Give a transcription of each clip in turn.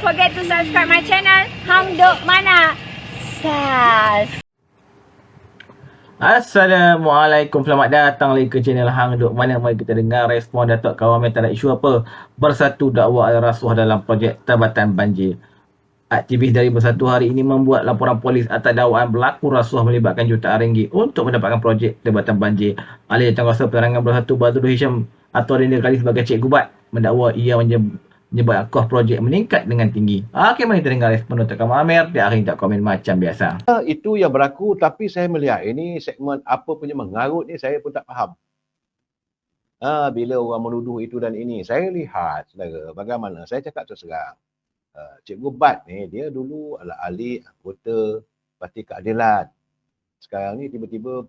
forget to subscribe my channel Hang Duk Mana. Sas. Assalamualaikum, selamat datang lagi ke channel Hang Duk Mana. Mari kita dengar respon Datuk Kawamin terhadap isu apa? Bersatu dakwa rasuah dalam projek Tabatan Banjir. Aktivis dari Bersatu hari ini membuat laporan polis atas dakwaan berlaku rasuah melibatkan jutaan ringgit untuk mendapatkan projek Tabatan Banjir. Ahli Jawatankuasa Penerangan Bersatu Badrul Hisham atau dikenali sebagai Cik Gubat mendakwa ia menyebabkan kos projek meningkat dengan tinggi. Okey, mari kita dengar respon Datuk Kawamin. Di akhir tak komen macam biasa. Itu yang berlaku, tapi saya melihat ini segmen apa punya mengarut ni saya pun tak faham. Bila orang menuduh itu dan ini, saya lihat saudara bagaimana, saya cakap terus terang. Cikgu Bat ni dia dulu adalah ahli anggota Parti Keadilan. Sekarang ni tiba-tiba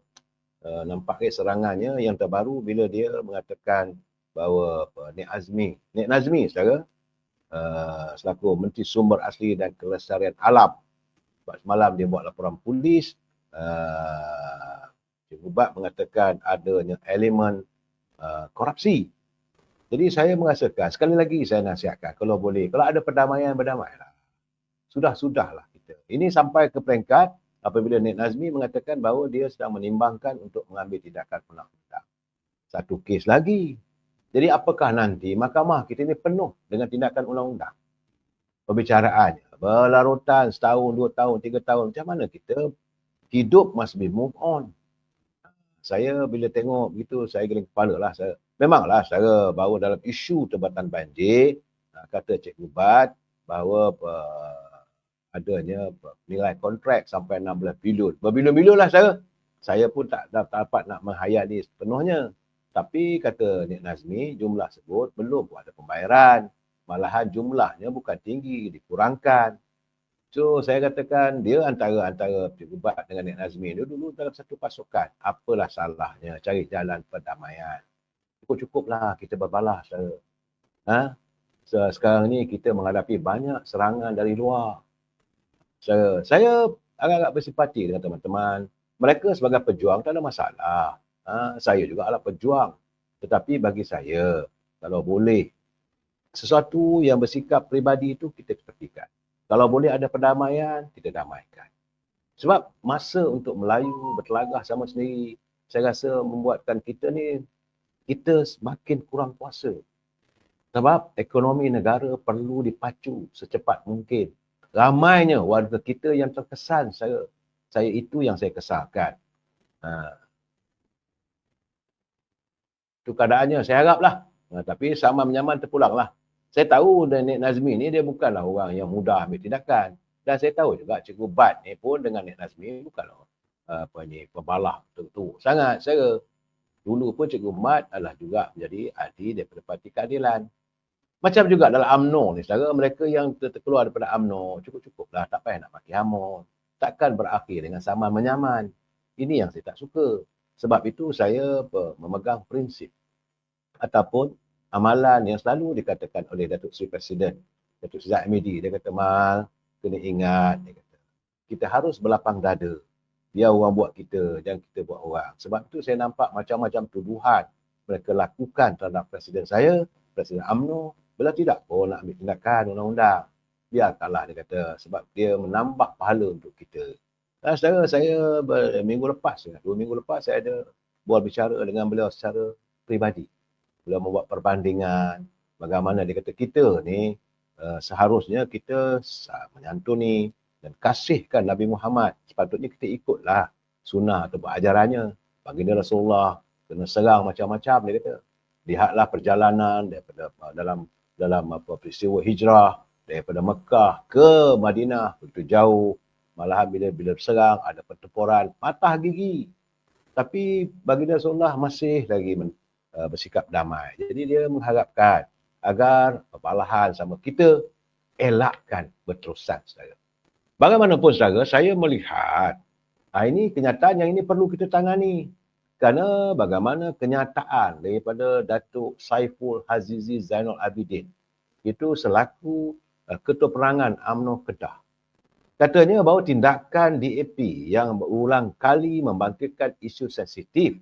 nampak serangannya yang terbaru bila dia mengatakan bahawa Nek Nazmi saudara, selaku Menteri Sumber Asli dan Kelestarian Alam, sebab semalam dia buat laporan polis, Cikgu Bat mengatakan adanya elemen korupsi. Jadi saya merasakan, sekali lagi saya nasihatkan, kalau boleh, kalau ada perdamaian, berdamailah. Sudah-sudahlah kita. Ini sampai ke peringkat apabila Nek Nazmi mengatakan bahawa dia sedang menimbangkan untuk mengambil tindakan undang-undang. Satu kes lagi. Jadi apakah nanti mahkamah kita ini penuh dengan tindakan undang-undang? Pembicaraannya berlarutan setahun, 2 tahun, 3 tahun. Macam mana kita hidup must be move on? Saya bila tengok begitu, saya geleng kepala lah. Memanglah saya bahawa dalam isu Tabatan Banjir, kata Cikgu Bat bahawa adanya nilai kontrak sampai 16 bilion. Berbilion-bilion lah saya. Saya pun tak dapat nak menghayati sepenuhnya. Tapi kata Nek Nazmi, jumlah sebut belum pun ada pembayaran. Malahan jumlahnya bukan tinggi, dikurangkan. So saya katakan dia antara Cikgu Bat dengan Nek Nazmi dia dulu dalam satu pasukan. Apalah salahnya cari jalan perdamaian. Cukup-cukuplah kita berbalas. Sekarang ni kita menghadapi banyak serangan dari luar. Saya agak-agak bersimpati dengan teman-teman. Mereka sebagai pejuang tak ada masalah. Saya juga adalah pejuang. Tetapi bagi saya, kalau boleh, sesuatu yang bersikap peribadi itu kita ketepikan. Kalau boleh ada perdamaian, kita damaikan. Sebab masa untuk Melayu bertelagah sama sendiri, saya rasa membuatkan kita ni, kita semakin kurang kuasa. Sebab ekonomi negara perlu dipacu secepat mungkin. Ramainya warga kita yang terkesan, saya itu yang saya kesalkan. Itu keadaannya, saya haraplah. Tapi sama menyaman terpulanglah. Saya tahu Nek Nazmi ni dia bukanlah orang yang mudah ambil tindakan. Dan saya tahu juga Cikgu Bat ni pun dengan Nek Nazmi bukanlah pembalah tertentu. Sangat saya dulu pun Cikgu Mat adalah juga menjadi ahli daripada Parti Keadilan. Macam juga dalam UMNO ni, saudara, mereka yang terkeluar daripada UMNO, cukup-cukuplah, tak payah nak maki hamon. Takkan berakhir dengan saman menyaman. Ini yang saya tak suka. Sebab itu saya memegang prinsip ataupun amalan yang selalu dikatakan oleh Datuk Seri Presiden, Datuk Seri Zahmidi. Dia kata, Mal, kena ingat, dia kata, kita harus berlapang dada. Biar orang buat kita, jangan kita buat orang. Sebab itu saya nampak macam-macam tuduhan mereka lakukan terhadap Presiden saya, Presiden UMNO. Bila tidak pun nak ambil tindakan undang-undang. Biarkanlah, dia kata, sebab dia menambah pahala untuk kita. Dan saudara, saya minggu lepas, 2 minggu lepas, saya ada buat bicara dengan beliau secara peribadi. Beliau membuat perbandingan bagaimana dia kata kita ni seharusnya kita menyantuni dan kasihkan Nabi Muhammad. Sepatutnya kita ikutlah sunnah atau ajarannya. Baginda Rasulullah kena serang macam-macam, dia kata. Lihatlah perjalanan daripada dalam peristiwa hijrah daripada Mekah ke Madinah, begitu jauh. Malahan bila serang ada pertempuran patah gigi. Tapi baginda Rasulullah masih lagi bersikap damai. Jadi dia mengharapkan agar perbalahan sama kita elakkan berterusan, saudara. Bagaimanapun, saudara, saya melihat ini kenyataan yang ini perlu kita tangani. Kerana bagaimana kenyataan daripada Datuk Saiful Hazizi Zainal Abidin itu selaku Ketua Penerangan UMNO Kedah. Katanya bahawa tindakan DAP yang berulang kali membangkitkan isu sensitif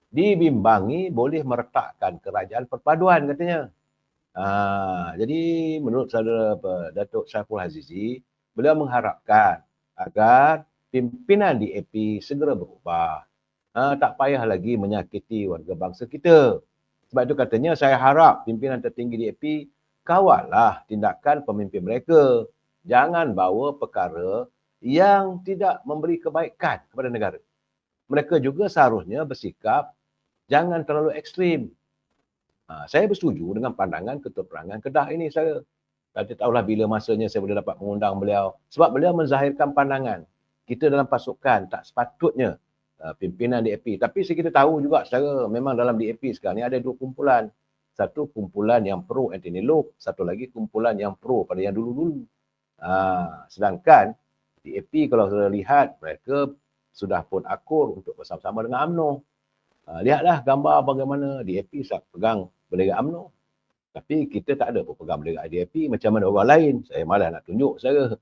dibimbangi boleh meretakkan kerajaan perpaduan, katanya. Jadi menurut saudara Datuk Syaiful Azizi, beliau mengharapkan agar pimpinan DAP segera berubah. Tak payah lagi menyakiti warga bangsa kita. Sebab itu katanya, saya harap pimpinan tertinggi DAP kawallah tindakan pemimpin mereka. Jangan bawa perkara yang tidak memberi kebaikan kepada negara. Mereka juga seharusnya bersikap jangan terlalu ekstrim. Saya bersetuju dengan pandangan Ketua Perangan Kedah ini saya. Tak tahulah bila masanya saya boleh dapat mengundang beliau. Sebab beliau menzahirkan pandangan. Kita dalam pasukan tak sepatutnya pimpinan DAP. Tapi kita tahu juga secara memang dalam DAP sekarang ni ada dua kumpulan. Satu kumpulan yang pro Anthony Loke, satu lagi kumpulan yang pro pada yang dulu-dulu. Sedangkan DAP kalau saya lihat mereka sudah pun akur untuk bersama-sama dengan UMNO. Lihatlah gambar bagaimana DAP pegang bendera UMNO. Tapi kita tak ada pun pegang bendera DAP macam mana orang lain. Saya malas nak tunjuk saudara.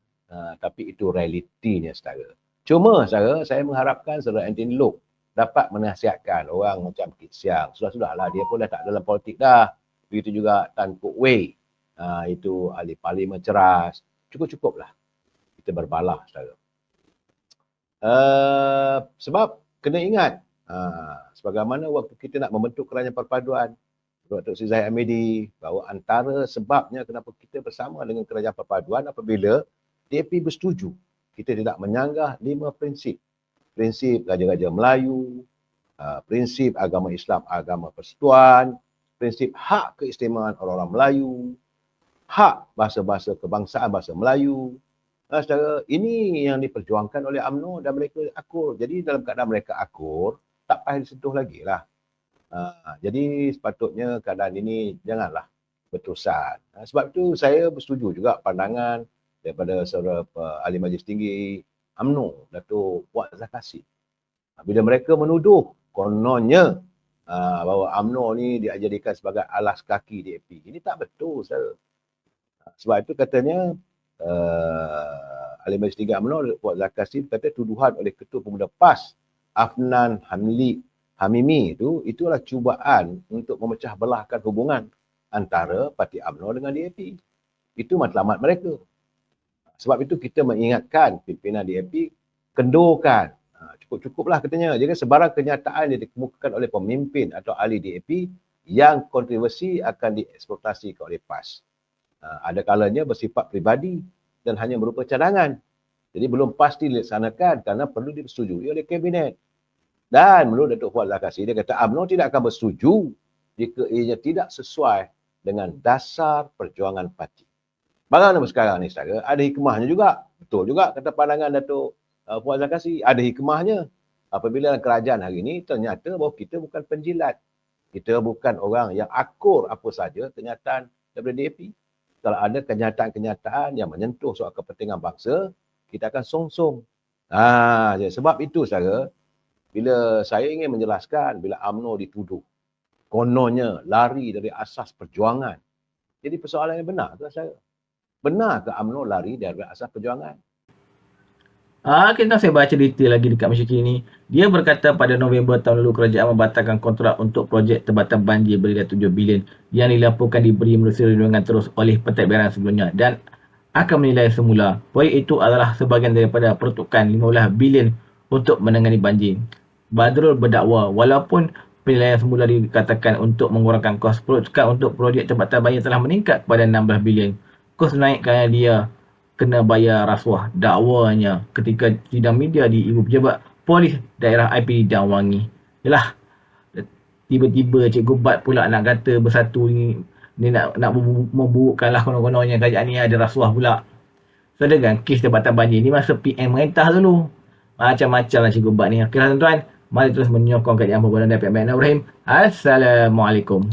Tapi itu realitinya saudara. Cuma saya mengharapkan saudara Anthony Loke dapat menasihatkan orang macam Kit Siang. Sudah-sudahlah, dia pun dah tak dalam politik dah. Begitu juga Tan Kok Wei. Itu ahli parlimen ceras. Cukup-cukuplah kita berbalah saudara. Sebab kena ingat, sebagaimana waktu kita nak membentuk kerajaan perpaduan, Dr. Sri Zahid Hamidi, bahawa antara sebabnya kenapa kita bersama dengan kerajaan perpaduan apabila DAP bersetuju kita tidak menyanggah 5 prinsip. Prinsip Raja-Raja Melayu, prinsip agama Islam, agama persekutuan, prinsip hak keistimewaan orang-orang Melayu, hak bahasa-bahasa kebangsaan bahasa Melayu. Saudara, ini yang diperjuangkan oleh UMNO dan mereka akur. Jadi dalam keadaan mereka akur, tak payah disentuh lagi lah. Jadi sepatutnya keadaan ini janganlah berterusan. Sebab itu saya bersetuju juga pandangan daripada saudara Ahli Majlis Tinggi UMNO, Datuk Wak Zakasi. Bila mereka menuduh kononnya bahawa UMNO ni dijadikan sebagai alas kaki DAP. Ini tak betul saudara. Sebab itu katanya Ahli Majlis Tinggi UMNO, Wak Zakasi kata tuduhan oleh Ketua Pemuda PAS Afnan Hamimi itulah cubaan untuk memecah belahkan hubungan antara parti UMNO dengan DAP. Itu matlamat mereka. Sebab itu kita mengingatkan pimpinan DAP, kendurkan. Cukup-cukuplah katanya. Jadi sebarang kenyataan yang dikemukakan oleh pemimpin atau ahli DAP yang kontroversi akan dieksploitasi oleh PAS. Ada kalanya bersifat pribadi dan hanya berupa cadangan. Jadi belum pasti dilaksanakan kerana perlu disetujui oleh Kabinet. Dan menurut Datuk Fuad Zakasi, dia kata UMNO tidak akan bersetuju jika ia tidak sesuai dengan dasar perjuangan parti. Bagaimana sekarang ni saudara? Ada hikmahnya juga. Betul juga kata pandangan Datuk Fuad Zakasi. Ada hikmahnya. Apabila kerajaan hari ini ternyata bahawa kita bukan penjilat. Kita bukan orang yang akur apa saja kenyataan daripada DAP. Kalau ada kenyataan-kenyataan yang menyentuh soal kepentingan bangsa, kita akan songsong. Sebab itu saudara, bila saya ingin menjelaskan bila UMNO dituduh kononnya lari dari asas perjuangan. Jadi persoalan yang benar tu saya. Benar ke UMNO lari dari asas perjuangan? Kita saya baca detail lagi dekat Malaysia Kini. Dia berkata pada November tahun lalu kerajaan membatalkan kontrak untuk projek Tempatan Banjir bernilai 7 bilion yang dilaporkan diberi menerusi dengan terus oleh pentadbiran sebelumnya dan akan menilai semula proyek itu adalah sebahagian daripada peruntukan 15 bilion untuk menangani banjir. Badrul berdakwa walaupun penilaian semula dikatakan untuk mengurangkan kos peruntukan untuk projek Tempatan Banjir telah meningkat kepada 16 bilion. Kos naik kerana dia kena bayar rasuah, dakwanya ketika sidang media di Ibu Pejabat Polis Daerah IPD Dan Wangi. Yalah, tiba-tiba Cikgu Bat pula nak kata bersatu ni nak memburukkanlah konon-kononnya kerajaan ni ada rasuah pula. Sedangkan kes Tempatan Banjir ni masa PM merintah dulu. Macam-macam lah Cikgu Bat ni. Okeylah tuan-tuan, mari terus menyokong kajian perbualan dari Pihak Ibrahim. Assalamualaikum.